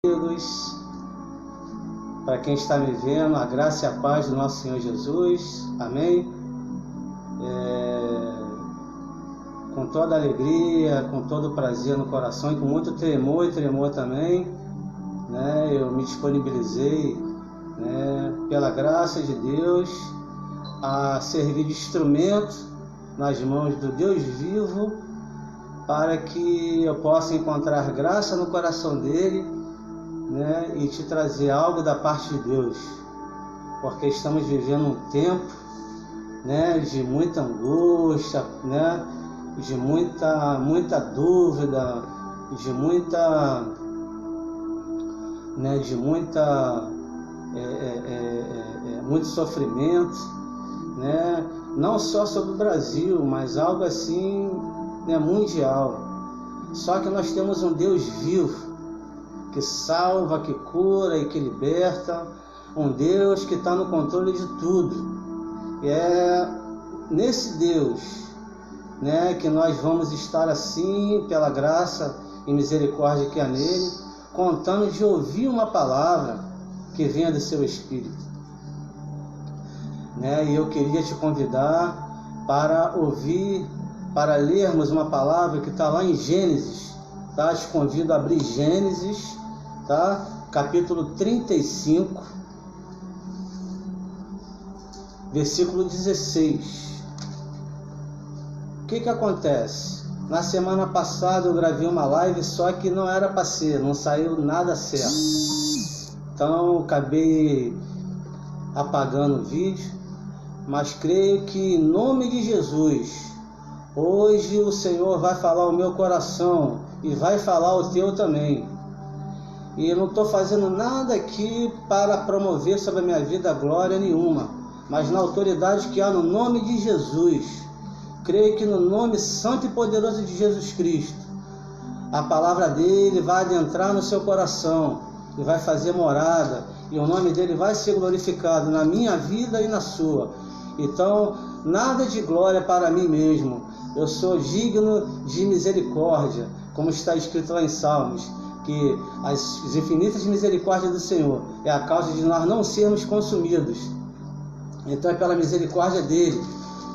Amigos, para quem está me vendo, a graça e a paz do nosso Senhor Jesus, amém? Com toda alegria, com todo prazer no coração e com muito temor e tremor também, né? Eu me disponibilizei, né, pela graça de Deus, a servir de instrumento nas mãos do Deus vivo, para que eu possa encontrar graça no coração dele, né, e te trazer algo da parte de Deus, porque estamos vivendo um tempo, né, de muita angústia, né, de muita dúvida, de muito sofrimento, né, não só sobre o Brasil, mas algo assim, né, mundial. Só que nós temos um Deus vivo, que salva, que cura e que liberta, um Deus que está no controle de tudo. E é nesse Deus, né, que nós vamos estar assim, pela graça e misericórdia que há nele, contando de ouvir uma palavra que venha do seu Espírito. Né? E eu queria te convidar para ouvir, para lermos uma palavra que está lá em Gênesis. Tá? Te convido a abrir Gênesis, tá? Capítulo 35, versículo 16. O que acontece? Na semana passada eu gravei uma live, só que não era para ser, não saiu nada certo. Então acabei apagando o vídeo, mas creio que em nome de Jesus, hoje o Senhor vai falar o meu coração e vai falar o teu também. E eu não estou fazendo nada aqui para promover sobre a minha vida glória nenhuma, mas na autoridade que há no nome de Jesus. Creio que no nome santo e poderoso de Jesus Cristo, a palavra dele vai adentrar no seu coração e vai fazer morada, e o nome dele vai ser glorificado na minha vida e na sua. Então, nada de glória para mim mesmo. Eu sou digno de misericórdia, como está escrito lá em Salmos, que as infinitas misericórdias do Senhor é a causa de nós não sermos consumidos. Então é pela misericórdia dele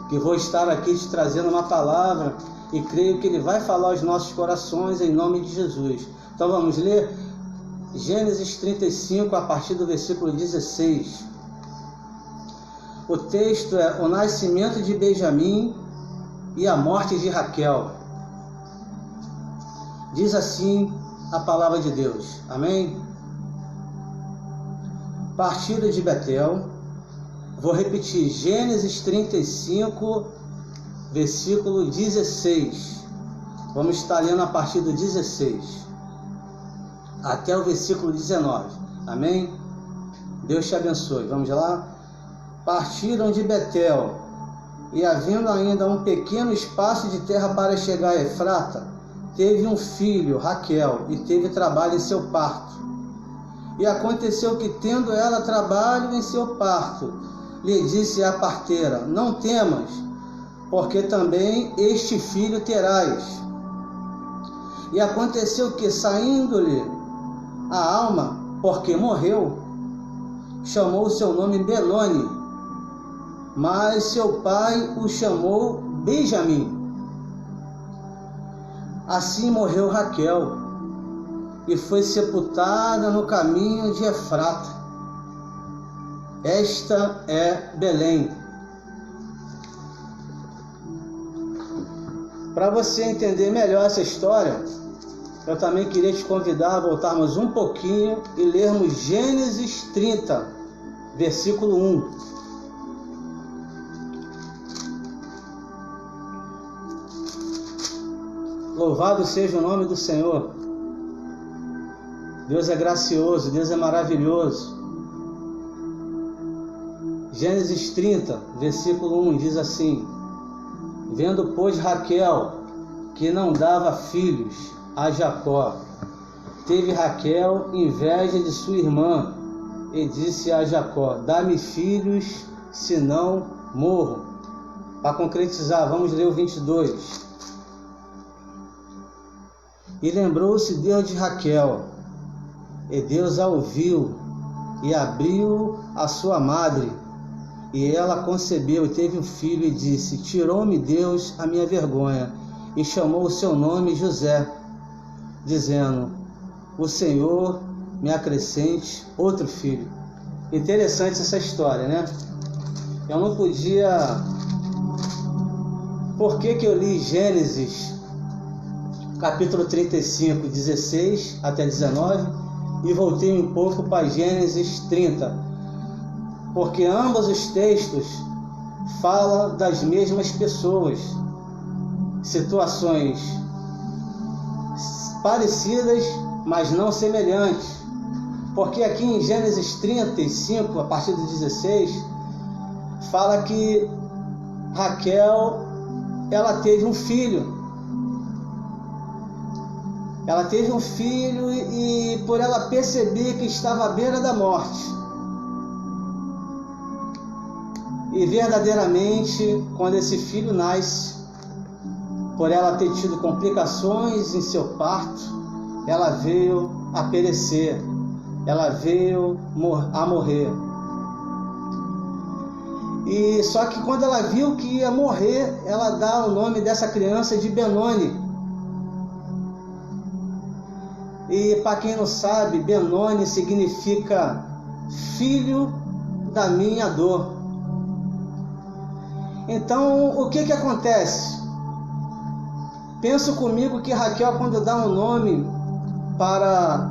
que vou estar aqui te trazendo uma palavra, e creio que ele vai falar aos nossos corações em nome de Jesus. Então vamos ler Gênesis 35 a partir do versículo 16. O texto é o nascimento de Benjamim e a morte de Raquel. Diz assim a palavra de Deus, amém? Partida de Betel. Vou repetir, Gênesis 35, versículo 16. Vamos estar lendo a partir do 16 até o versículo 19, amém? Deus te abençoe. Vamos lá? Partiram de Betel, e havendo ainda um pequeno espaço de terra para chegar a Efrata, teve um filho, Raquel, e teve trabalho em seu parto. E aconteceu que, tendo ela trabalho em seu parto, lhe disse a parteira: não temas, porque também este filho terás. E aconteceu que, saindo-lhe a alma, porque morreu, chamou o seu nome Benoni, mas seu pai o chamou Benjamim. Assim morreu Raquel, e foi sepultada no caminho de Efrata. Esta é Belém. Para você entender melhor essa história, eu também queria te convidar a voltarmos um pouquinho e lermos Gênesis 30, versículo 1. Louvado seja o nome do Senhor. Deus é gracioso, Deus é maravilhoso. Gênesis 30, versículo 1 diz assim: vendo, pois, Raquel que não dava filhos a Jacó, teve Raquel inveja de sua irmã, e disse a Jacó: dá-me filhos, senão morro. Para concretizar, vamos ler o 22. E lembrou-se Deus de Raquel, E Deus a ouviu e abriu a sua madre, e ela concebeu e teve um filho, e disse: tirou-me Deus a minha vergonha, e chamou o seu nome José, dizendo: o Senhor me acrescente outro filho. Interessante essa história, né? Eu não podia... Por que eu li Gênesis capítulo 35, 16 até 19, e voltei um pouco para Gênesis 30? Porque ambos os textos falam das mesmas pessoas, situações parecidas, mas não semelhantes. Porque aqui em Gênesis 35, a partir do 16, fala que Raquel, ela teve um filho. Ela teve um filho e por ela perceber que estava à beira da morte. E verdadeiramente, quando esse filho nasce, por ela ter tido complicações em seu parto, ela veio a perecer, ela veio a morrer. E só que quando ela viu que ia morrer, ela dá o nome dessa criança de Benoni. E para quem não sabe, Benoni significa filho da minha dor. Então, o que acontece? Penso comigo que Raquel, quando dá um nome para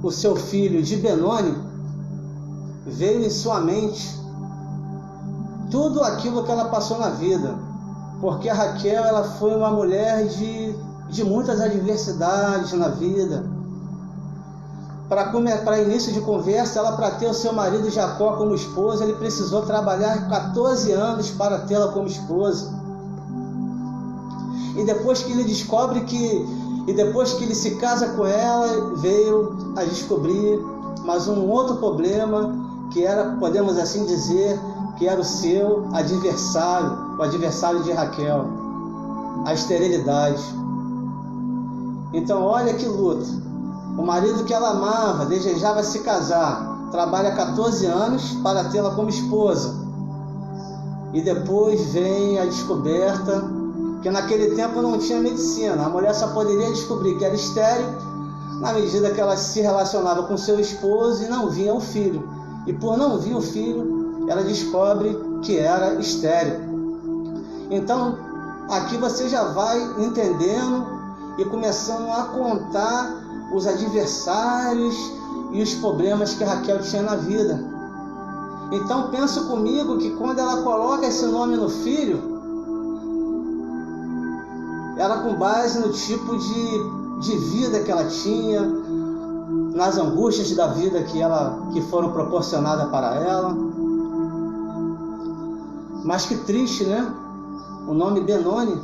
o seu filho de Benoni, veio em sua mente tudo aquilo que ela passou na vida. Porque a Raquel, ela foi uma mulher de muitas adversidades na vida. Para início de conversa, ela, para ter o seu marido Jacó como esposa, ele precisou trabalhar 14 anos para tê-la como esposa. E depois que ele descobre e depois que ele se casa com ela, veio a descobrir mais um outro problema, que era, podemos assim dizer, que era o seu adversário, o adversário de Raquel, a esterilidade. Então olha que luta. O marido que ela amava, desejava se casar, trabalha 14 anos para tê-la como esposa. E depois vem a descoberta que naquele tempo não tinha medicina. A mulher só poderia descobrir que era estéril na medida que ela se relacionava com seu esposo e não via o filho. E por não vir o filho, ela descobre que era estéril. Então, aqui você já vai entendendo e começando a contar os adversários e os problemas que Raquel tinha na vida. Então pensa comigo que quando ela coloca esse nome no filho, ela, com base no tipo de vida que ela tinha, nas angústias da vida que foram proporcionadas para ela. Mas que triste, né? O nome Benoni,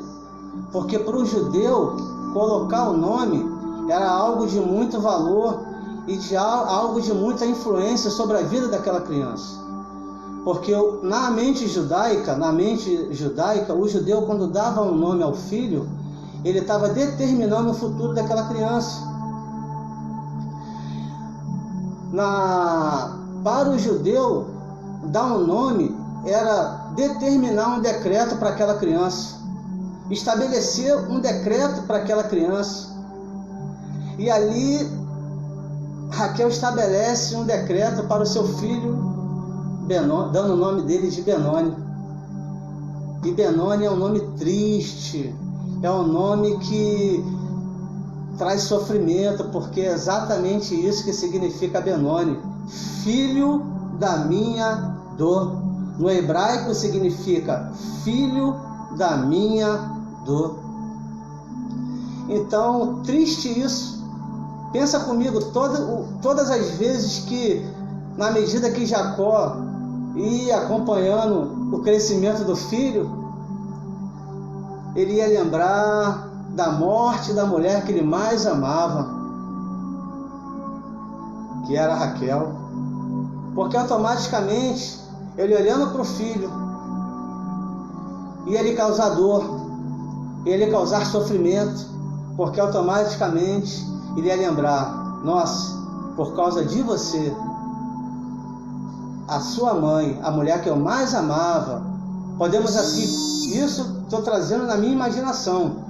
porque para o judeu colocar o nome era algo de muito valor e de algo de muita influência sobre a vida daquela criança. Porque na mente judaica, o judeu, quando dava um nome ao filho, ele estava determinando o futuro daquela criança. Para o judeu, dar um nome era determinar um decreto para aquela criança, estabelecer um decreto para aquela criança. E ali Raquel estabelece um decreto para o seu filho Benoni, dando o nome dele de Benoni. E Benoni é um nome triste, é um nome que traz sofrimento, porque é exatamente isso que significa Benoni, filho da minha dor. No hebraico significa filho da minha dor. Então, triste isso. Pensa comigo, todas as vezes que, na medida que Jacó ia acompanhando o crescimento do filho, ele ia lembrar da morte da mulher que ele mais amava, que era Raquel. Porque automaticamente, ele olhando para o filho, ia lhe causar dor, ia lhe causar sofrimento, porque automaticamente ele ia lembrar Nós, por causa de você, a sua mãe, a mulher que eu mais amava, podemos assim, isso estou trazendo na minha imaginação.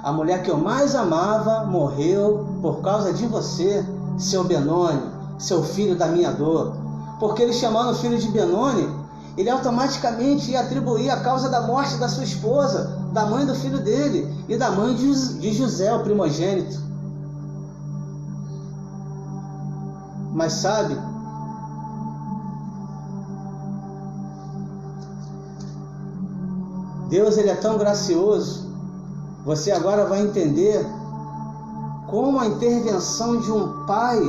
A mulher que eu mais amava morreu por causa de você, seu Benoni, seu filho da minha dor. Porque ele chamando o filho de Benoni, ele automaticamente ia atribuir a causa da morte da sua esposa, da mãe do filho dele e da mãe de José, o primogênito. Mas sabe, Deus, ele é tão gracioso. Você agora vai entender como a intervenção de um pai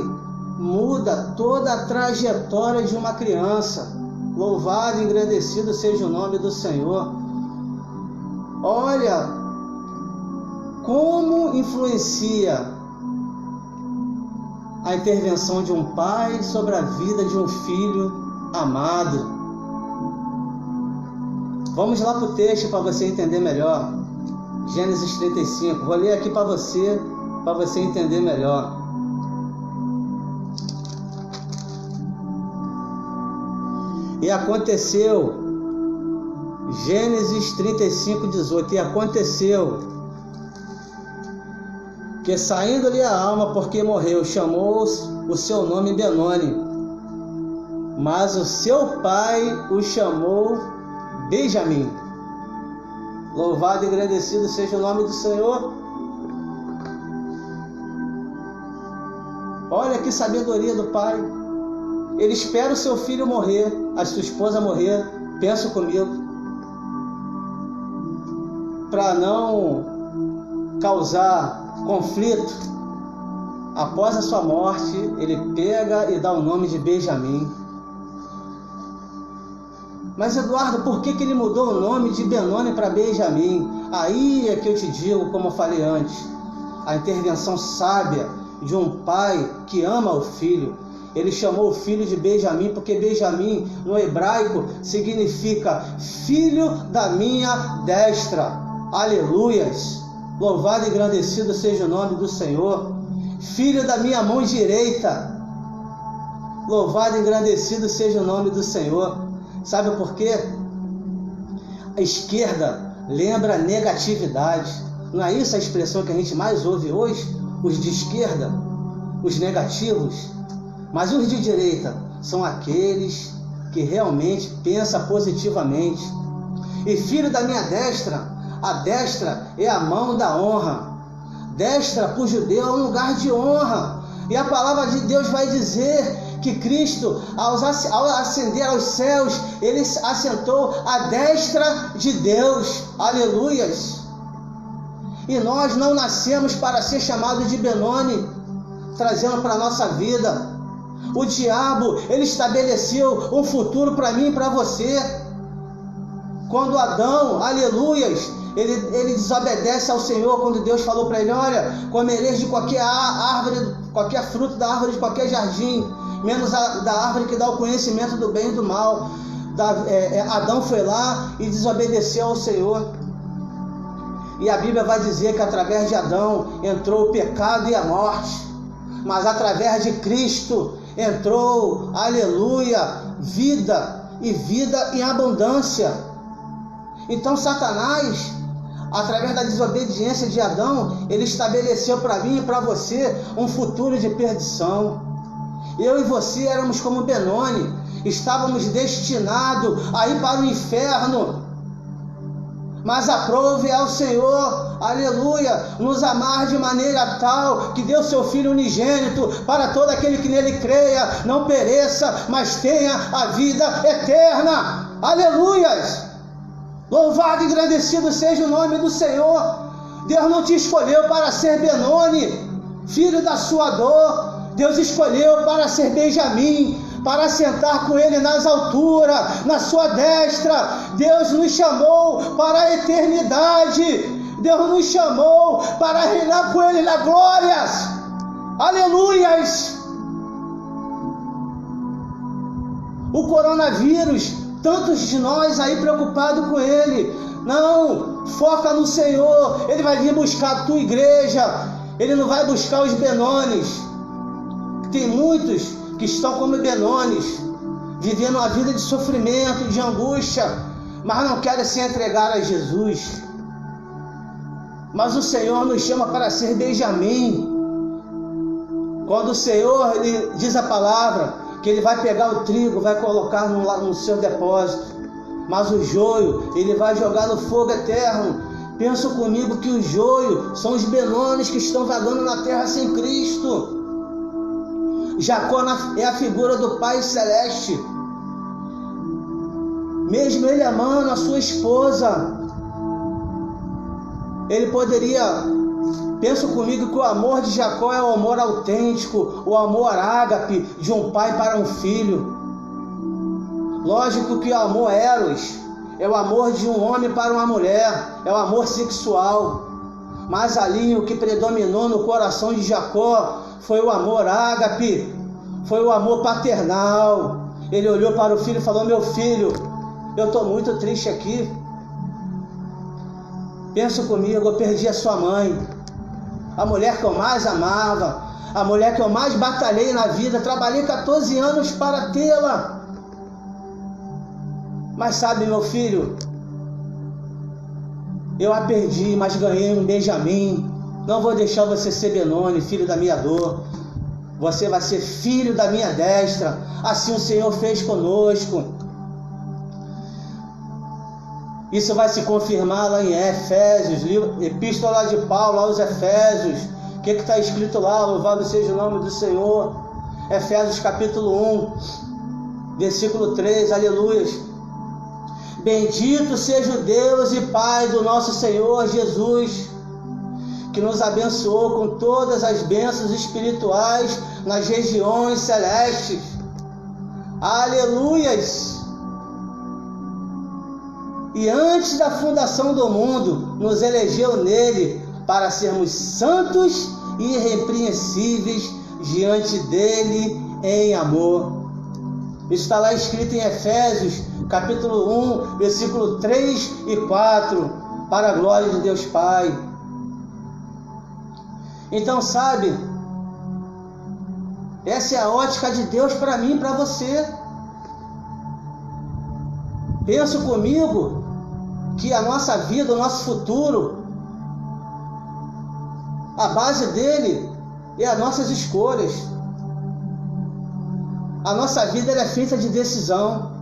muda toda a trajetória de uma criança. Louvado e engrandecido seja o nome do Senhor. Olha como influencia a intervenção de um pai sobre a vida de um filho amado. Vamos lá para o texto para você entender melhor. Gênesis 35. Vou ler aqui para você entender melhor. E aconteceu, Gênesis 35, 18. E aconteceu que, saindo-lhe a alma porque morreu, chamou o seu nome Benoni, mas o seu pai o chamou Benjamim. Louvado e agradecido seja o nome do Senhor. Olha que sabedoria do pai. Ele espera o seu filho morrer, a sua esposa morrer, pensa comigo, para não causar conflito. Após a sua morte, ele pega e dá o nome de Benjamim. Mas Eduardo, por que ele mudou o nome de Benoni para Benjamim? Aí é que eu te digo, como eu falei antes, a intervenção sábia de um pai que ama o filho. Ele chamou o filho de Benjamim, porque Benjamim, no hebraico, significa filho da minha destra. Aleluias! Louvado e engrandecido seja o nome do Senhor. Filho da minha mão direita. Louvado e engrandecido seja o nome do Senhor. Sabe por quê? A esquerda lembra negatividade. Não é isso a expressão que a gente mais ouve hoje? Os de esquerda, os negativos. Mas os de direita são aqueles que realmente pensam positivamente. E filho da minha destra, a destra é a mão da honra. Destra para o judeu é um lugar de honra. E a palavra de Deus vai dizer que Cristo, ao ascender aos céus, ele assentou à destra de Deus. Aleluias! E nós não nascemos para ser chamados de Benoni, trazendo para a nossa vida. O diabo, ele estabeleceu um futuro para mim e para você. Quando Adão, aleluias, ele desobedece ao Senhor, quando Deus falou para ele: olha, comereis de qualquer árvore, qualquer fruto da árvore de qualquer jardim, menos da árvore que dá o conhecimento do bem e do mal. Adão foi lá e desobedeceu ao Senhor. E a Bíblia vai dizer que através de Adão entrou o pecado e a morte, mas através de Cristo entrou, aleluia, vida, e vida em abundância. Então Satanás, através da desobediência de Adão, ele estabeleceu para mim e para você um futuro de perdição. Eu e você éramos como Benoni, estávamos destinados a ir para o inferno. Mas aprove ao Senhor, aleluia, nos amar de maneira tal que deu seu Filho unigênito para todo aquele que nele creia, não pereça, mas tenha a vida eterna. Aleluias! Louvado e agradecido seja o nome do Senhor. Deus não te escolheu para ser Benoni, filho da sua dor. Deus escolheu para ser Benjamim, para sentar com ele nas alturas, na sua destra. Deus nos chamou para a eternidade. Deus nos chamou para reinar com ele na glórias. Aleluias! O coronavírus, tantos de nós aí preocupados com ele. Não, foca no Senhor. Ele vai vir buscar a tua igreja. Ele não vai buscar os Benones. Tem muitos que estão como Benones, vivendo uma vida de sofrimento, de angústia, mas não querem se entregar a Jesus. Mas o Senhor nos chama para ser Benjamim. Quando o Senhor ele diz a palavra que Ele vai pegar o trigo, vai colocar no seu depósito, mas o joio Ele vai jogar no fogo eterno. Pensa comigo que o joio são os Benones que estão vagando na terra sem Cristo. Jacó é a figura do Pai Celeste. Mesmo ele amando a sua esposa, ele poderia... Pensa comigo que o amor de Jacó é o amor autêntico, o amor ágape de um pai para um filho. Lógico que o amor eros é o amor de um homem para uma mulher, é o amor sexual. Mas ali o que predominou no coração de Jacó foi o amor ágape, foi o amor paternal. Ele olhou para o filho e falou: meu filho, eu estou muito triste aqui. Pensa comigo, eu perdi a sua mãe, a mulher que eu mais amava, a mulher que eu mais batalhei na vida, trabalhei 14 anos para tê-la. Mas sabe, meu filho, eu a perdi, mas ganhei um Benjamim. Não vou deixar você ser Benoni, filho da minha dor. Você vai ser filho da minha destra. Assim o Senhor fez conosco. Isso vai se confirmar lá em Efésios, epístola de Paulo aos Efésios. O que está escrito lá? Louvado seja o nome do Senhor. Efésios capítulo 1, versículo 3, aleluias. Bendito seja o Deus e Pai do nosso Senhor Jesus, que nos abençoou com todas as bênçãos espirituais nas regiões celestes. Aleluias! E antes da fundação do mundo, nos elegeu nele para sermos santos e irrepreensíveis diante dele em amor. Está lá escrito em Efésios, capítulo 1, versículo 3 e 4, para a glória de Deus Pai. Então, sabe, essa é a ótica de Deus para mim e para você. Pensa comigo que a nossa vida, o nosso futuro, a base dele é as nossas escolhas. A nossa vida ela é feita de decisão.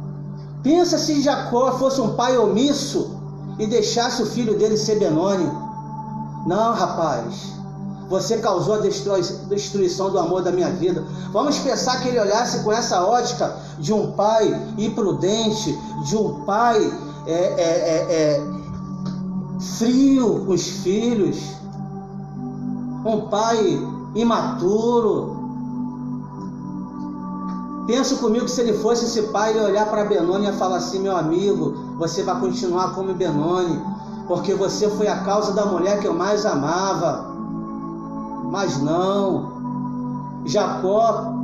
Pensa se Jacó fosse um pai omisso e deixasse o filho dele ser Benoni. Não, rapaz, você causou a destruição do amor da minha vida. Vamos pensar que ele olhasse com essa ótica de um pai imprudente, de um pai frio com os filhos, um pai imaturo. Pensa comigo que se ele fosse esse pai, ele ia olhar para Benoni e ia falar assim: meu amigo, você vai continuar como Benoni, porque você foi a causa da mulher que eu mais amava. Mas não, Jacó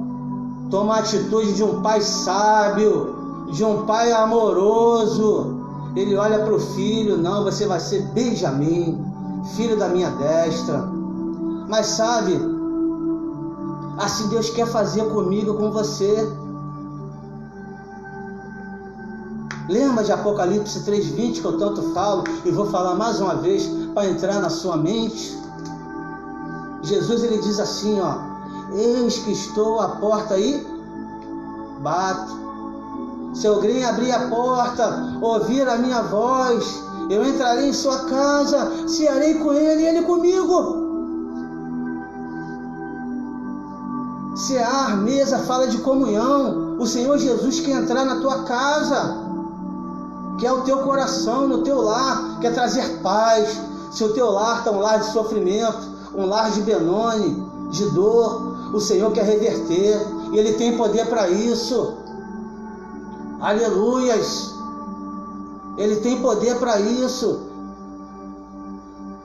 toma a atitude de um pai sábio, de um pai amoroso. Ele olha para o filho: não, você vai ser Benjamim, filho da minha destra. Mas sabe, assim Deus quer fazer comigo, com você. Lembra de Apocalipse 3:20 que eu tanto falo e vou falar mais uma vez para entrar na sua mente? Jesus ele diz assim, ó: eis que estou à porta e bato. Se alguém abrir a porta, ouvir a minha voz, eu entrarei em sua casa, cearei com ele e ele comigo. Cear, mesa, fala de comunhão. O Senhor Jesus quer entrar na tua casa, quer o teu coração, no teu lar, quer trazer paz. Se o teu lar está um lar de sofrimento, um lar de Benoni, de dor, o Senhor quer reverter, e Ele tem poder para isso. Aleluias! Ele tem poder para isso.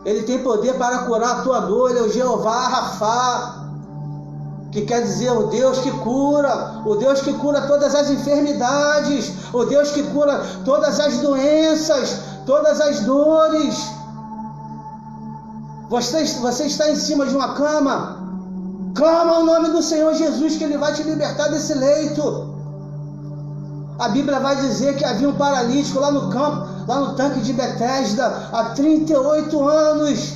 Ele tem poder para curar a tua dor. Ele é o Jeová Rafá, que quer dizer o Deus que cura, o Deus que cura todas as enfermidades, o Deus que cura todas as doenças, todas as dores. Você está em cima de uma cama, clama o nome do Senhor Jesus, que Ele vai te libertar desse leito. A Bíblia vai dizer que havia um paralítico lá no campo, lá no tanque de Betesda, há 38 anos.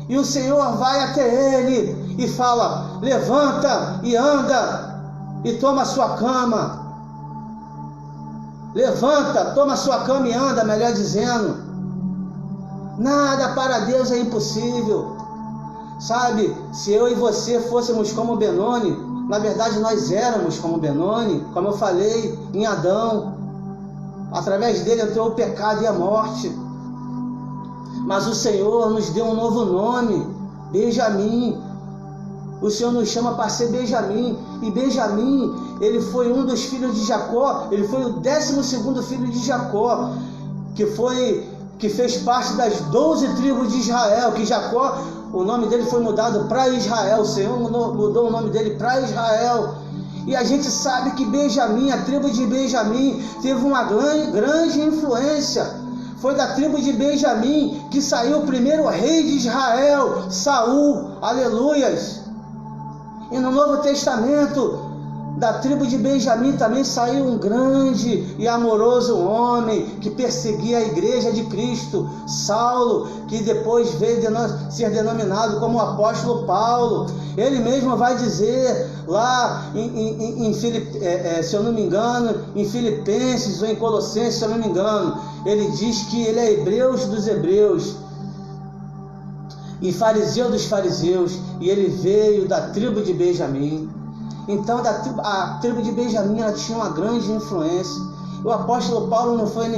E o Senhor vai até ele e fala: levanta e anda e toma a sua cama. Levanta, toma a sua cama e anda, melhor dizendo. Nada para Deus é impossível. Sabe, se eu e você fôssemos como Benoni, na verdade nós éramos como Benoni, como eu falei, em Adão. Através dele entrou o pecado e a morte. Mas o Senhor nos deu um novo nome, Benjamim. O Senhor nos chama para ser Benjamim. E Benjamim, ele foi um dos filhos de Jacó. Ele foi o 12º filho de Jacó, que fez parte das 12 tribos de Israel. Que Jacó, o nome dele foi mudado para Israel. O Senhor mudou o nome dele para Israel. E a gente sabe que Benjamim, a tribo de Benjamim, teve uma grande influência. Foi da tribo de Benjamim que saiu o primeiro rei de Israel, Saul. Aleluias! E no Novo Testamento, da tribo de Benjamim também saiu um grande e amoroso homem que perseguia a igreja de Cristo, Saulo, que depois veio ser denominado como o apóstolo Paulo. Ele mesmo vai dizer lá se eu não me engano, em Filipenses ou em Colossenses, se eu não me engano, ele diz que ele é hebreu dos hebreus e fariseu dos fariseus, e ele veio da tribo de Benjamim. Então a tribo de Benjamim, ela tinha uma grande influência. O apóstolo Paulo não foi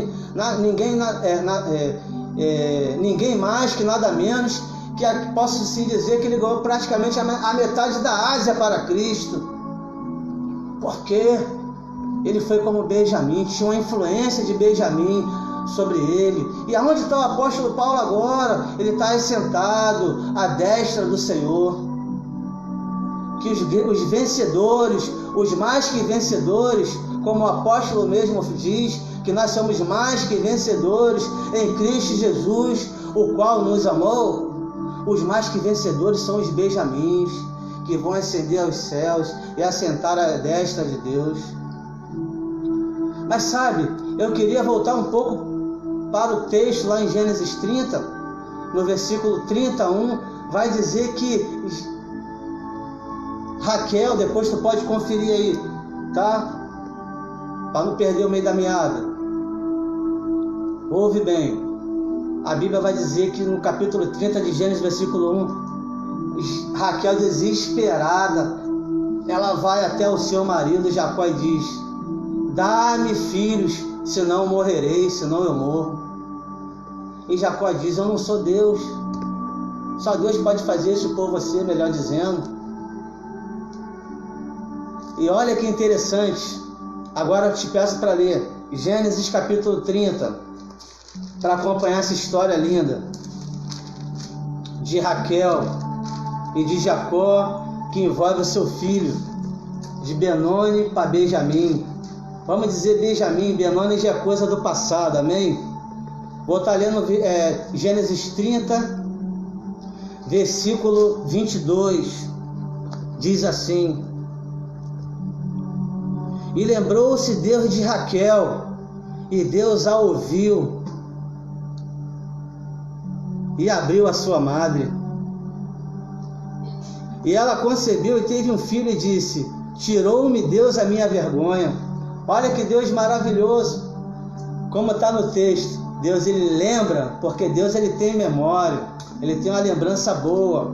ninguém mais que nada menos que posso se dizer que ele ganhou praticamente a metade da Ásia para Cristo. Porque ele foi como Benjamim, tinha uma influência de Benjamim sobre ele. E aonde está o apóstolo Paulo agora? Ele está sentado à destra do Senhor. Que os vencedores, os mais que vencedores, como o apóstolo mesmo diz, que nós somos mais que vencedores em Cristo Jesus, o qual nos amou. Os mais que vencedores são os Benjamins, que vão ascender aos céus e assentar à destra de Deus. Mas sabe, eu queria voltar um pouco para o texto lá em Gênesis 30, no versículo 31, vai dizer que Raquel, depois tu pode conferir aí, tá? Para não perder o meio da meada. Ouve bem. A Bíblia vai dizer que no capítulo 30 de Gênesis, versículo 1, Raquel, desesperada, ela vai até o seu marido Jacó e diz: dá-me filhos, senão morrerei, senão eu morro. E Jacó diz: eu não sou Deus. Só Deus pode fazer isso por você, melhor dizendo. E olha que interessante, agora eu te peço para ler Gênesis capítulo 30, para acompanhar essa história linda de Raquel e de Jacó, que envolve o seu filho, de Benoni para Benjamim. Vamos dizer Benjamim, Benoni já é coisa do passado, amém? Vou estar lendo Gênesis 30, versículo 22, diz assim: e lembrou-se Deus de Raquel, e Deus a ouviu, e abriu a sua madre. E ela concebeu e teve um filho, e disse: tirou-me Deus a minha vergonha. Olha que Deus maravilhoso, como está no texto. Deus, ele lembra, porque Deus, ele tem memória, ele tem uma lembrança boa.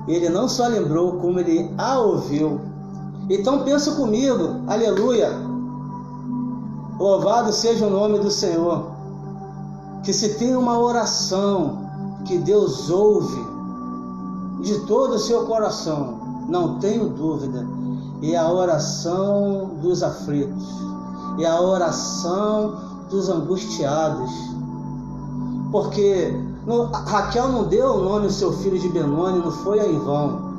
Ele não só lembrou, como ele a ouviu. Então pensa comigo, aleluia, louvado seja o nome do Senhor, que se tem uma oração que Deus ouve de todo o seu coração, não tenho dúvida, é a oração dos aflitos, é a oração dos angustiados. Porque Raquel não deu o nome ao seu filho de Benoni, não foi em vão.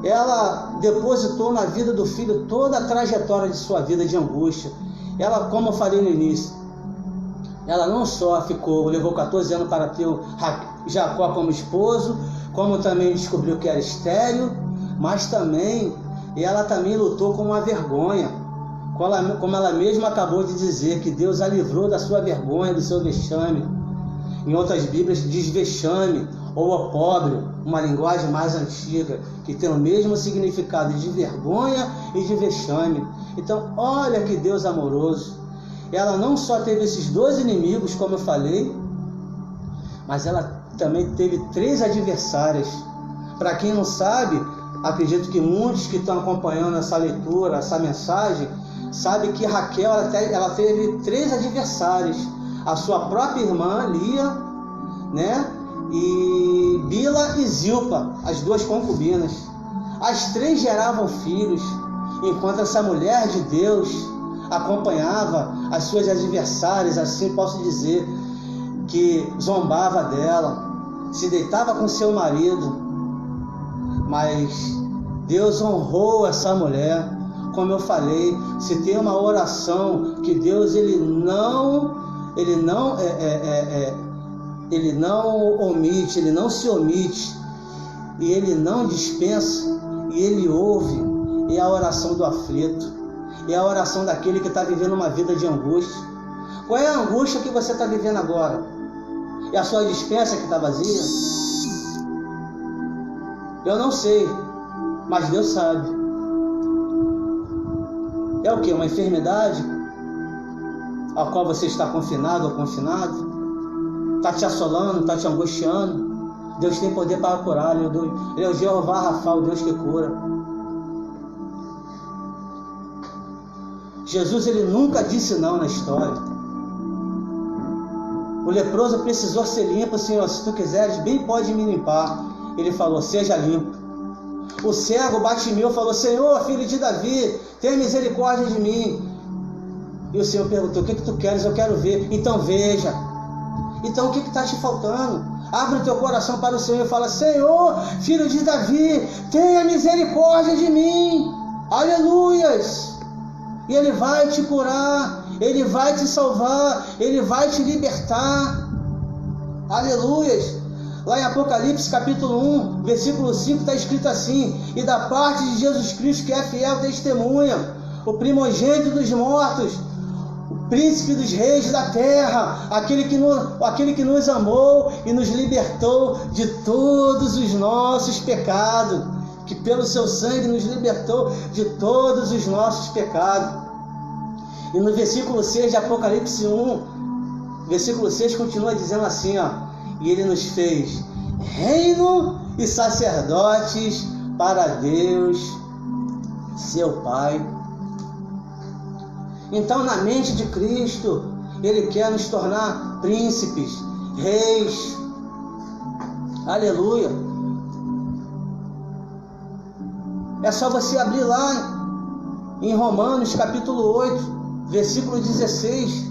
Ela depositou na vida do filho toda a trajetória de sua vida de angústia. Ela, como eu falei no início, ela não só levou 14 anos para ter Jacó como esposo, como também descobriu que era estéril, mas também ela também lutou com uma vergonha, como ela mesma acabou de dizer, que Deus a livrou da sua vergonha, do seu vexame. Em outras Bíblias diz vexame ou opróbrio, uma linguagem mais antiga, que tem o mesmo significado de vergonha e de vexame. Então, olha que Deus amoroso. Ela não só teve esses 2 inimigos, como eu falei, mas ela também teve 3 adversárias. Para quem não sabe, acredito que muitos que estão acompanhando essa leitura, essa mensagem, sabem que Raquel ela teve 3 adversários. A sua própria irmã, Lia, né? E Bila e Zilpa, as 2 concubinas. As 3 geravam filhos, enquanto essa mulher de Deus acompanhava as suas adversárias, assim posso dizer, que zombava dela, se deitava com seu marido. Mas Deus honrou essa mulher. Como eu falei, se tem uma oração que Deus ele não omite, ele não se omite, e ele não dispensa, e ele ouve, é a oração do aflito, é a oração daquele que está vivendo uma vida de angústia. Qual é a angústia que você está vivendo agora? É a sua dispensa que está vazia? Eu não sei, mas Deus sabe. É o que? Uma enfermidade a qual você está confinado ou confinado? Está te assolando, está te angustiando? Deus tem poder para curar. Ele é o Jeová Rafa, o Deus que cura. Jesus ele nunca disse não na história. O leproso precisou ser limpo. Senhor, se tu quiseres, bem pode me limpar. Ele falou, seja limpo. O cego Bartimeu falou, Senhor, filho de Davi, tenha misericórdia de mim. E o Senhor perguntou, o que tu queres? Eu quero ver. Então veja. Então o que está te faltando? Abre o teu coração para o Senhor e fala, Senhor, filho de Davi, tenha misericórdia de mim. Aleluias. E Ele vai te curar, Ele vai te salvar, Ele vai te libertar. Aleluias. Lá em Apocalipse capítulo 1, versículo 5, está escrito assim, e da parte de Jesus Cristo, que é fiel testemunha, o primogênito dos mortos, o príncipe dos reis da terra, aquele que nos amou e nos libertou de todos os nossos pecados, que pelo seu sangue nos libertou de todos os nossos pecados. E no versículo 6 de Apocalipse 1, versículo 6 continua dizendo assim, ó, e Ele nos fez reino e sacerdotes para Deus, seu Pai. Então, na mente de Cristo, Ele quer nos tornar príncipes, reis. Aleluia. É só você abrir lá em Romanos capítulo 8, versículo 16.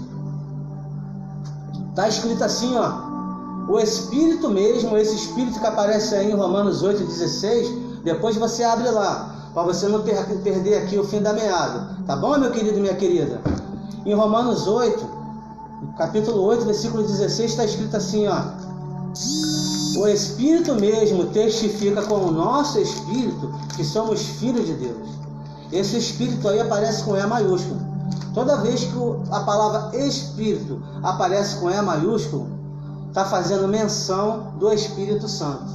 Está escrito assim, ó. O Espírito mesmo, esse Espírito que aparece aí em Romanos 8, 16, depois você abre lá, para você não perder aqui o fim da meada. Tá bom, meu querido e minha querida? Em Romanos 8, capítulo 8, versículo 16, está escrito assim, ó. O Espírito mesmo testifica com o nosso Espírito que somos filhos de Deus. Esse Espírito aí aparece com E maiúsculo. Toda vez que a palavra Espírito aparece com E maiúsculo, está fazendo menção do Espírito Santo.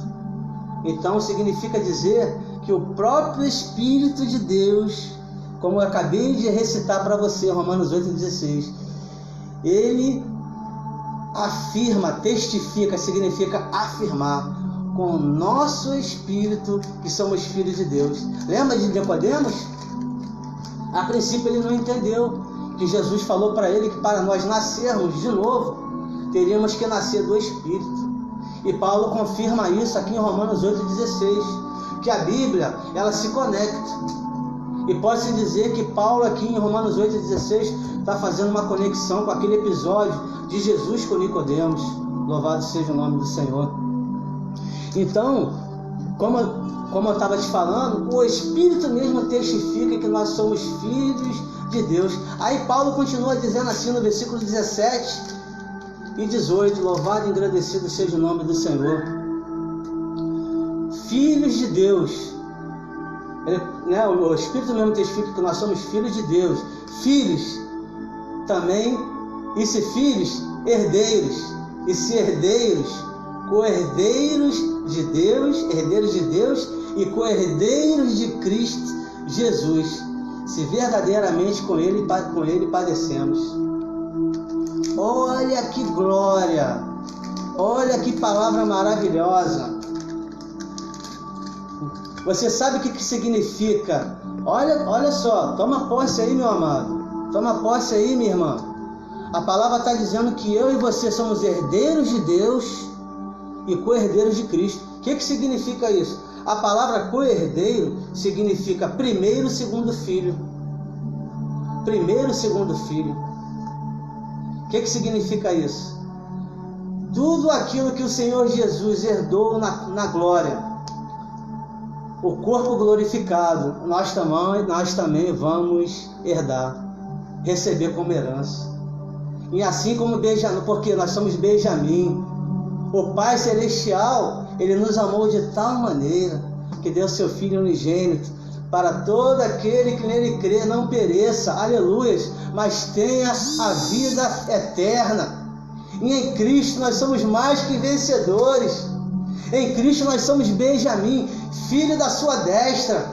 Então significa dizer que o próprio Espírito de Deus, como eu acabei de recitar para você, Romanos 8,16, ele afirma, testifica, significa afirmar com o nosso Espírito que somos filhos de Deus. Lembra de Nicodemos? A princípio ele não entendeu que Jesus falou para ele que para nós nascermos de novo, teríamos que nascer do Espírito. E Paulo confirma isso aqui em Romanos 8,16, que a Bíblia, ela se conecta. E pode-se dizer que Paulo aqui em Romanos 8,16 está fazendo uma conexão com aquele episódio de Jesus com Nicodemos. Louvado seja o nome do Senhor. Então, como eu estava te falando, o Espírito mesmo testifica que nós somos filhos de Deus. Aí Paulo continua dizendo assim no versículo 17, e 18. Louvado e agradecido seja o nome do Senhor. Filhos de Deus. O Espírito mesmo testifica que nós somos filhos de Deus. Filhos também, e se filhos, herdeiros. E se herdeiros, co-herdeiros de Deus e co-herdeiros de Cristo Jesus, se verdadeiramente com ele padecemos. Olha que glória! Olha que palavra maravilhosa! Você sabe o que significa? Olha só, toma posse aí, meu amado. Toma posse aí, minha irmã. A palavra está dizendo que eu e você somos herdeiros de Deus e co-herdeiros de Cristo. O que significa isso? A palavra co-herdeiro significa primeiro, segundo filho. Primeiro, segundo filho. O que significa isso? Tudo aquilo que o Senhor Jesus herdou na glória, o corpo glorificado, nós também vamos herdar, receber como herança. E assim como Benjamim, porque nós somos Benjamim, o Pai Celestial, Ele nos amou de tal maneira que deu seu Filho unigênito, para todo aquele que nele crê não pereça, aleluias, mas tenha a vida eterna. E em Cristo nós somos mais que vencedores. Em Cristo nós somos Benjamim, filho da sua destra,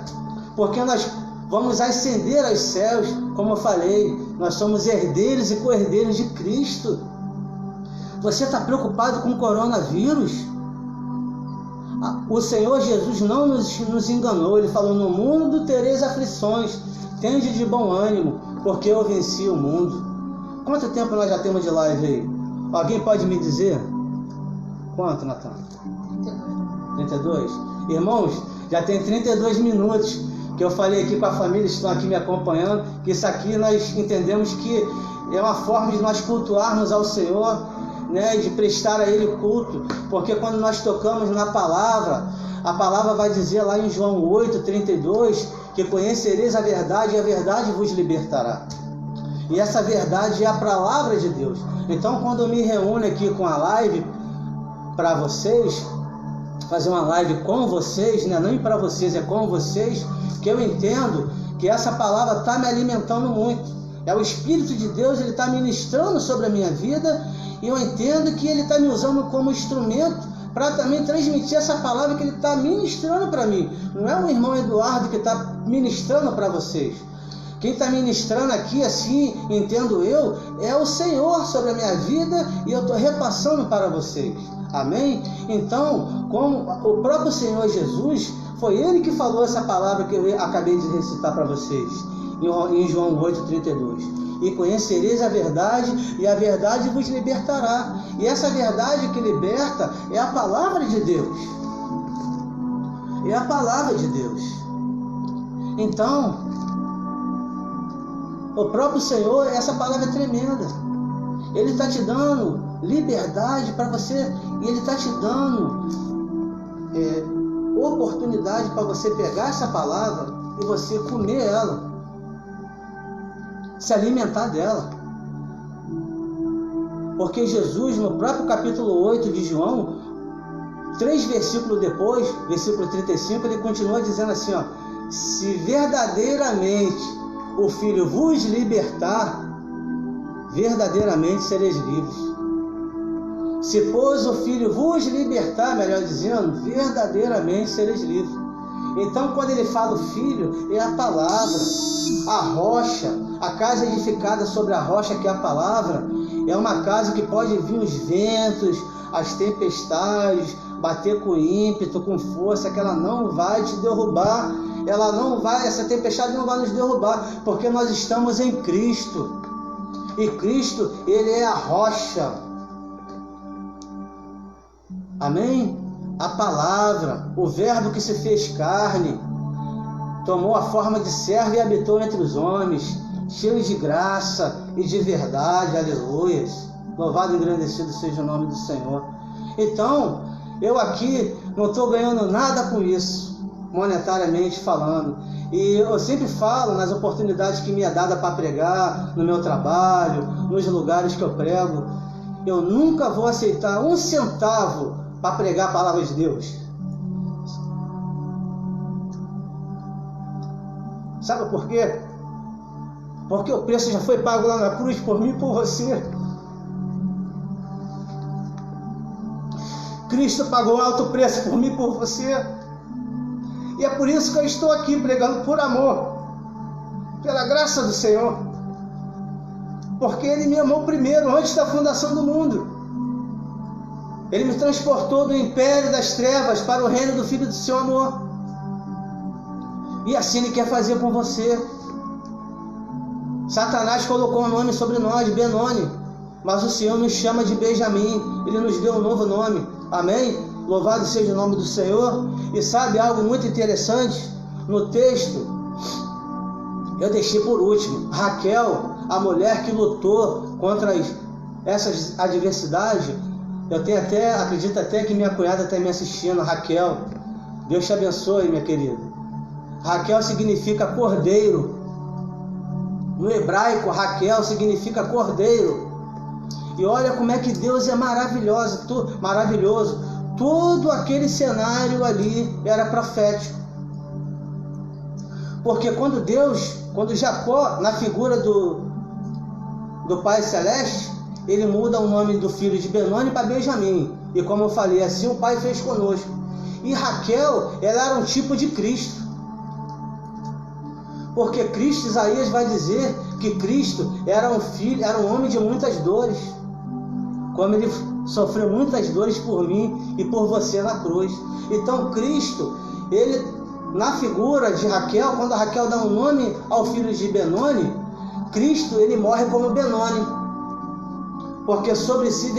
porque nós vamos ascender aos céus, como eu falei, nós somos herdeiros e co-herdeiros de Cristo. Você está preocupado com o coronavírus? O Senhor Jesus não nos enganou, Ele falou, no mundo tereis aflições, tende de bom ânimo, porque eu venci o mundo. Quanto tempo nós já temos de live aí? Alguém pode me dizer? Quanto, Natan? 32. Irmãos, já tem 32 minutos que eu falei aqui com a família, estão aqui me acompanhando, que isso aqui nós entendemos que é uma forma de nós cultuarmos ao Senhor, né, de prestar a Ele culto, porque quando nós tocamos na palavra, a palavra vai dizer lá em João 8:32, que conhecereis a verdade e a verdade vos libertará. E essa verdade é a palavra de Deus. Então, quando eu me reúno aqui com a live para vocês, fazer uma live com vocês, né? Não para vocês, é com vocês, que eu entendo que essa palavra está me alimentando muito. É o Espírito de Deus, Ele está ministrando sobre a minha vida, e eu entendo que Ele está me usando como instrumento para também transmitir essa palavra que Ele está ministrando para mim. Não é o irmão Eduardo que está ministrando para vocês. Quem está ministrando aqui, assim, entendo eu, é o Senhor sobre a minha vida, e eu estou repassando para vocês. Amém? Então, como o próprio Senhor Jesus, foi Ele que falou essa palavra que eu acabei de recitar para vocês, em João 8:32. E conhecereis a verdade, e a verdade vos libertará. E essa verdade que liberta é a palavra de Deus. É a palavra de Deus. Então, o próprio Senhor, essa palavra é tremenda. Ele está te dando liberdade para você, e Ele está te dando oportunidade para você pegar essa palavra e você comer ela, se alimentar dela. Porque Jesus, no próprio capítulo 8 de João, 3 versículos depois, versículo 35, ele continua dizendo assim, ó, se verdadeiramente o Filho vos libertar, verdadeiramente sereis livres. Se pois o Filho vos libertar, melhor dizendo, verdadeiramente sereis livres. Então, quando ele fala o Filho, é a palavra, a rocha, a casa edificada sobre a rocha, que é a palavra, é uma casa que pode vir os ventos, as tempestades, bater com ímpeto, com força, que ela não vai te derrubar. Ela não vai, essa tempestade não vai nos derrubar, porque nós estamos em Cristo. E Cristo, Ele é a rocha. Amém? A palavra, o verbo que se fez carne, tomou a forma de servo e habitou entre os homens, cheio de graça e de verdade, aleluias. Louvado e engrandecido seja o nome do Senhor. Então, eu aqui não estou ganhando nada com isso, monetariamente falando. E eu sempre falo nas oportunidades que me é dada para pregar, no meu trabalho, nos lugares que eu prego, eu nunca vou aceitar 1 centavo para pregar a palavra de Deus. Sabe por quê? Porque o preço já foi pago lá na cruz por mim e por você. Cristo pagou alto preço por mim e por você. E é por isso que eu estou aqui pregando por amor, pela graça do Senhor. Porque Ele me amou primeiro, antes da fundação do mundo. Ele me transportou do império das trevas para o reino do Filho do seu amor. E assim Ele quer fazer com você. Satanás colocou um nome sobre nós, Benoni, mas o Senhor nos chama de Benjamim. Ele nos deu um novo nome. Amém? Louvado seja o nome do Senhor. E sabe algo muito interessante? No texto, eu deixei por último, Raquel, a mulher que lutou contra essas adversidades. Eu tenho acredito até que minha cunhada está me assistindo. Raquel, Deus te abençoe, minha querida. Raquel significa cordeiro. No hebraico, Raquel significa cordeiro. E olha como é que Deus é maravilhoso. Todo aquele cenário ali era profético. Porque quando Jacó, na figura do Pai Celeste, ele muda o nome do filho de Benoni para Benjamim. E como eu falei, assim o Pai fez conosco. E Raquel, ela era um tipo de Cristo. Porque Cristo, Isaías vai dizer que Cristo era um homem de muitas dores. Como ele sofreu muitas dores por mim e por você na cruz. Então Cristo, ele, na figura de Raquel, quando a Raquel dá um nome ao filho de Benoni, Cristo, ele morre como Benoni. Porque sobre ele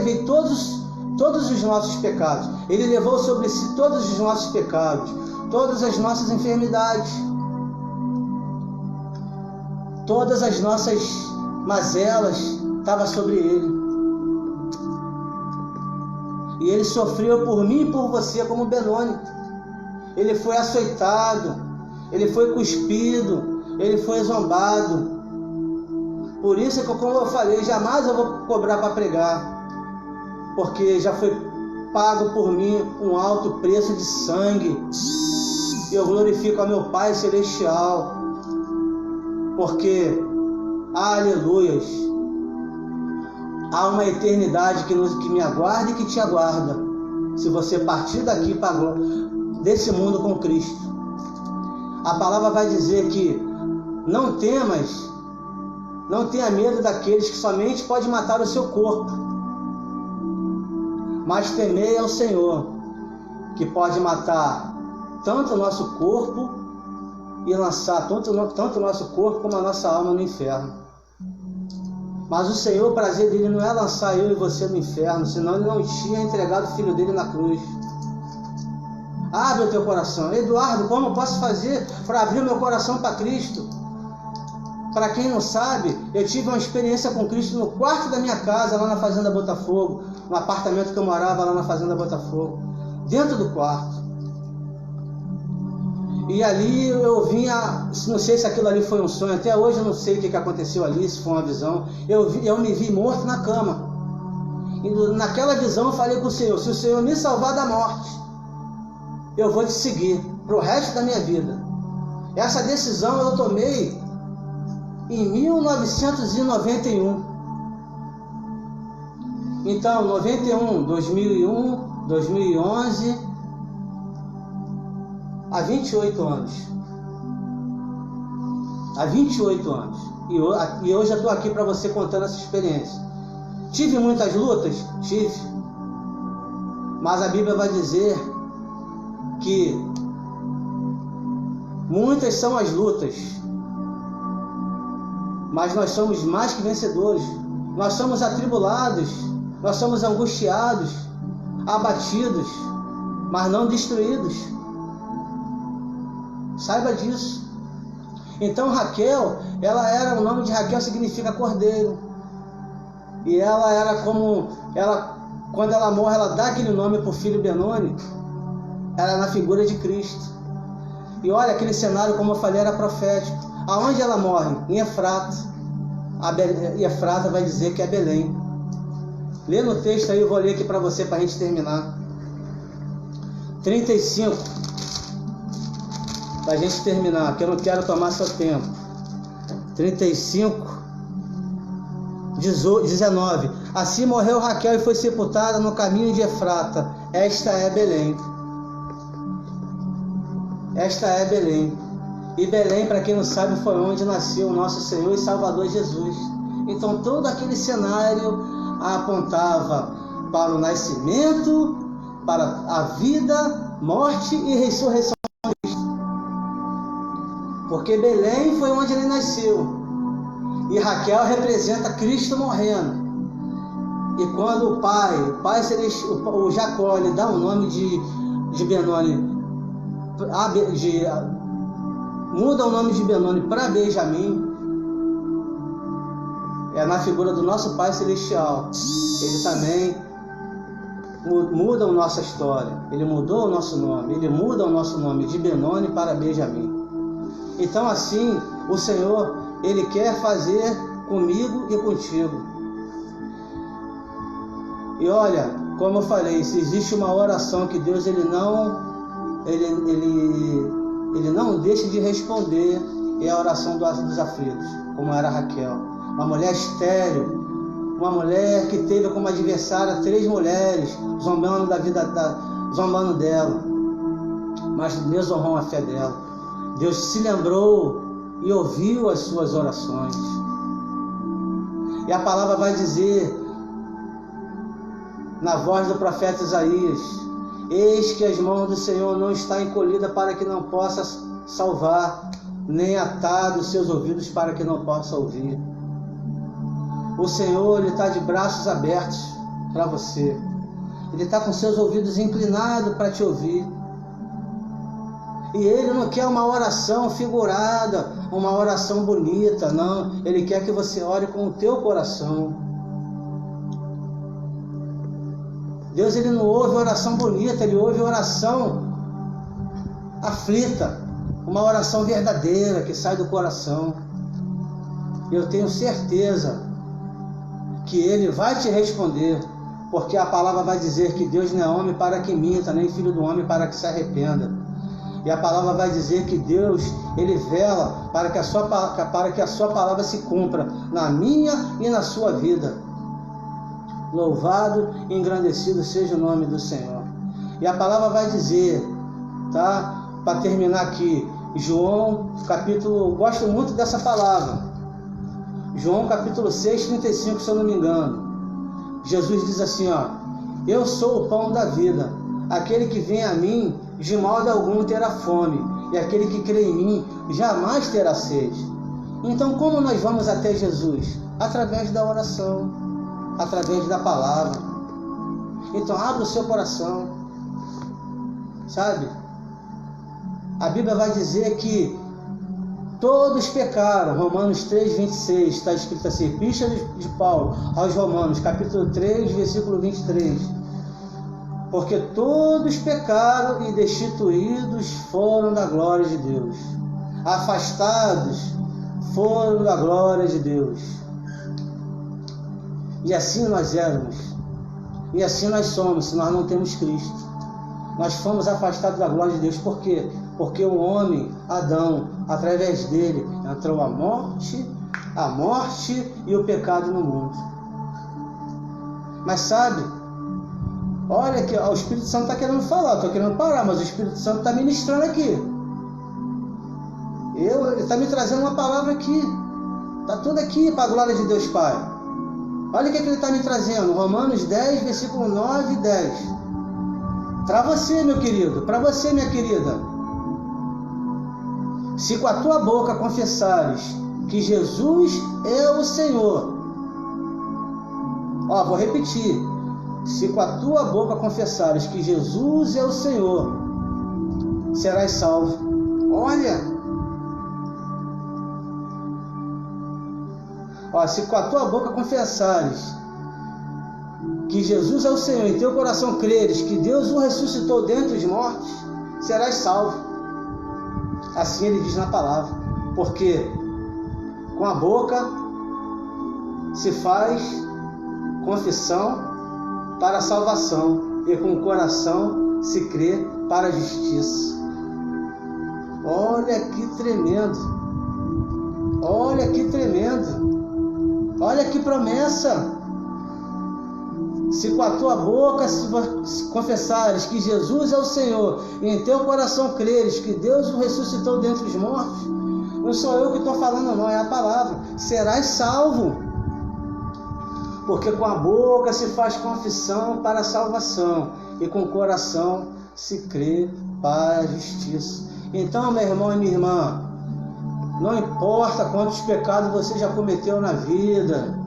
vem todos os nossos pecados. Ele levou sobre si todos os nossos pecados, todas as nossas enfermidades, todas as nossas mazelas estavam sobre ele. E ele sofreu por mim e por você como Benoni. Ele foi açoitado, ele foi cuspido, ele foi zombado. Por isso que, como eu falei, jamais eu vou cobrar para pregar, porque já foi pago por mim um alto preço de sangue. E eu glorifico a meu Pai Celestial, porque, aleluias, há uma eternidade que me aguarda e que te aguarda, se você partir daqui desse mundo com Cristo. A palavra vai dizer que não tenha medo daqueles que somente podem matar o seu corpo, mas temei ao Senhor, que pode matar tanto o nosso corpo e lançar tanto o nosso corpo como a nossa alma no inferno. Mas o Senhor, o prazer dele não é lançar eu e você no inferno, senão ele não tinha entregado o filho dele na cruz. Abre o teu coração. Eduardo, como eu posso fazer para abrir o meu coração para Cristo? Para quem não sabe, eu tive uma experiência com Cristo no quarto da minha casa, lá na Fazenda Botafogo, no apartamento que eu morava lá na Fazenda Botafogo, dentro do quarto. E ali eu vinha, não sei se aquilo ali foi um sonho, até hoje eu não sei o que aconteceu ali, se foi uma visão. Eu me vi morto na cama. E naquela visão eu falei com o Senhor: se o Senhor me salvar da morte, eu vou te seguir para o resto da minha vida. Essa decisão eu tomei em 1991. Então, 91, 2001, 2011, há 28 anos. Há 28 anos. E hoje eu estou aqui para você contando essa experiência. Tive muitas lutas? Tive. Mas a Bíblia vai dizer que muitas são as lutas, mas nós somos mais que vencedores. Nós somos atribulados, nós somos angustiados, abatidos, mas não destruídos. Saiba disso. Então Raquel, o nome de Raquel significa cordeiro. E ela era quando ela morre, ela dá aquele nome para o filho Benoni. Era na figura de Cristo. E olha, aquele cenário, como eu falei, era profético. Aonde ela morre? Em Efrata. Efrata vai dizer que é Belém. Lê no texto aí, eu vou ler aqui para você, para a gente terminar. 35, para a gente terminar, que eu não quero tomar seu tempo. 35, 19. Assim morreu Raquel e foi sepultada no caminho de Efrata. Esta é Belém. Esta é Belém. E Belém, para quem não sabe, foi onde nasceu o nosso Senhor e Salvador Jesus. Então todo aquele cenário apontava para o nascimento, para a vida, morte e ressurreição de Cristo. Porque Belém foi onde ele nasceu. E Raquel representa Cristo morrendo. E quando o pai celestial, o Jacó, lhe dá o nome de Benoni, muda o nome de Benoni para Benjamim, é na figura do nosso Pai Celestial. Ele também muda a nossa história. Ele mudou o nosso nome. Ele muda o nosso nome de Benoni para Benjamim. Então assim, o Senhor, Ele quer fazer comigo e contigo. E olha, como eu falei, se existe uma oração que Deus ele não deixa de responder, é a oração dos aflitos, como era Raquel. Uma mulher estéril, uma mulher que teve como adversária 3 mulheres, zombando dela, mas Deus honrou a fé dela. Deus se lembrou e ouviu as suas orações. E a palavra vai dizer, na voz do profeta Isaías: eis que as mãos do Senhor não estão encolhidas para que não possa salvar, nem atado os seus ouvidos para que não possa ouvir. O Senhor, Ele está de braços abertos para você. Ele está com seus ouvidos inclinados para te ouvir. E Ele não quer uma oração figurada, uma oração bonita, não. Ele quer que você ore com o teu coração. Deus, Ele não ouve oração bonita, Ele ouve oração aflita, uma oração verdadeira que sai do coração. Eu tenho certeza que Ele vai te responder, porque a palavra vai dizer que Deus não é homem para que minta, nem filho do homem para que se arrependa. E a palavra vai dizer que Deus, Ele vela para que a sua palavra se cumpra na minha e na sua vida. Louvado e engrandecido seja o nome do Senhor. E a palavra vai dizer, tá? Para terminar aqui, João capítulo, gosto muito dessa palavra. João capítulo 6, 35, se eu não me engano. Jesus diz assim, ó: eu sou o pão da vida. Aquele que vem a mim, de modo algum terá fome, e aquele que crê em mim, jamais terá sede. Então, como nós vamos até Jesus? Através da oração, através da palavra. Então, abra o seu coração, sabe? A Bíblia vai dizer que todos pecaram. Romanos 3, 26, está escrito assim, Epístola de Paulo aos Romanos, capítulo 3, versículo 23. Porque todos pecaram e destituídos foram da glória de Deus. Afastados foram da glória de Deus. E assim nós éramos. E assim nós somos, se nós não temos Cristo. Nós fomos afastados da glória de Deus. Por quê? Porque o homem, Adão, através dele, entrou a morte e o pecado no mundo. Mas sabe, olha que o Espírito Santo está querendo falar, estou querendo parar, mas o Espírito Santo está ministrando aqui. Ele está me trazendo uma palavra aqui. Está tudo aqui para a glória de Deus Pai. Olha o que ele está me trazendo. Romanos 10, versículo 9 e 10. Para você, meu querido, para você, minha querida. Se com a tua boca confessares que Jesus é o Senhor. Vou repetir. Se com a tua boca confessares que Jesus é o Senhor, serás salvo. Olha. Se com a tua boca confessares que Jesus é o Senhor, em teu coração creres que Deus o ressuscitou dentre os mortos, serás salvo. Assim ele diz na palavra. Porque com a boca se faz confissão para a salvação, e com o coração se crê para a justiça. Olha que tremendo! Olha que tremendo! Olha que promessa! Se com a tua boca confessares que Jesus é o Senhor, e em teu coração creres que Deus o ressuscitou dentre os mortos, não sou eu que estou falando não, é a palavra, serás salvo. Porque com a boca se faz confissão para a salvação, e com o coração se crê para a justiça. Então, meu irmão e minha irmã, não importa quantos pecados você já cometeu na vida,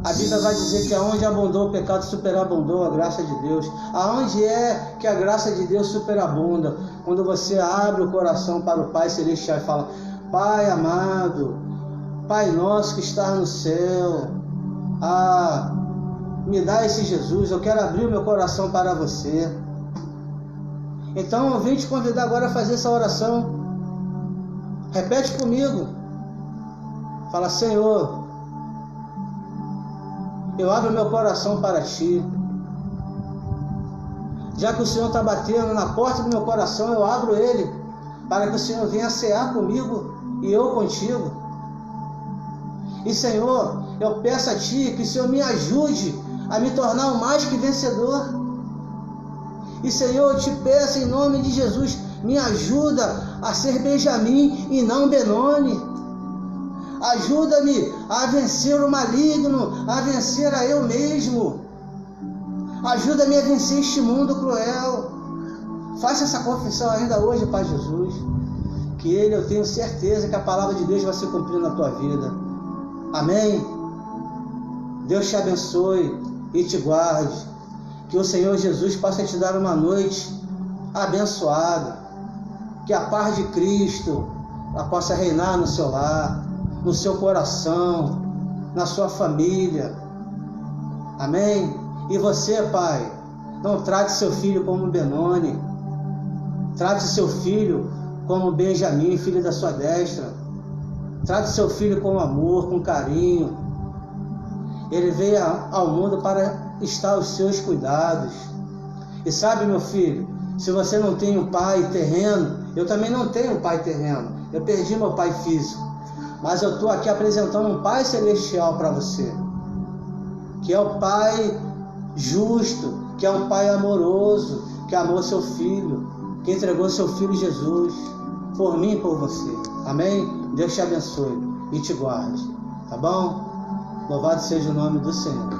a Bíblia vai dizer que aonde abundou o pecado, superabundou a graça de Deus. Aonde é que a graça de Deus superabunda? Quando você abre o coração para o Pai Celestial e fala: Pai amado, Pai nosso que está no céu, me dá esse Jesus, eu quero abrir o meu coração para você. Então eu vim te convidar agora a fazer essa oração. Repete comigo. Fala: Senhor, eu abro meu coração para ti. Já que o Senhor está batendo na porta do meu coração, eu abro ele, para que o Senhor venha cear comigo e eu contigo. E Senhor, eu peço a ti que o Senhor me ajude a me tornar o mais que vencedor. E Senhor, eu te peço em nome de Jesus, me ajuda a ser Benjamim e não Benoni. Ajuda-me a vencer o maligno, a vencer a eu mesmo. Ajuda-me a vencer este mundo cruel. Faça essa confissão ainda hoje, Pai Jesus, que eu tenho certeza que a palavra de Deus vai se cumprir na tua vida. Amém? Deus te abençoe e te guarde. Que o Senhor Jesus possa te dar uma noite abençoada. Que a paz de Cristo possa reinar no seu lar, no seu coração, na sua família. Amém? E você, pai, não trate seu filho como Benoni. Trate seu filho como Benjamim, filho da sua destra. Trate seu filho com amor, com carinho. Ele veio ao mundo para estar aos seus cuidados. E sabe, meu filho, se você não tem um pai terreno, eu também não tenho um pai terreno. Eu perdi meu pai físico. Mas eu estou aqui apresentando um Pai Celestial para você, que é o Pai justo, que é um Pai amoroso, que amou seu Filho, que entregou seu Filho Jesus, por mim e por você. Amém? Deus te abençoe e te guarde. Tá bom? Louvado seja o nome do Senhor.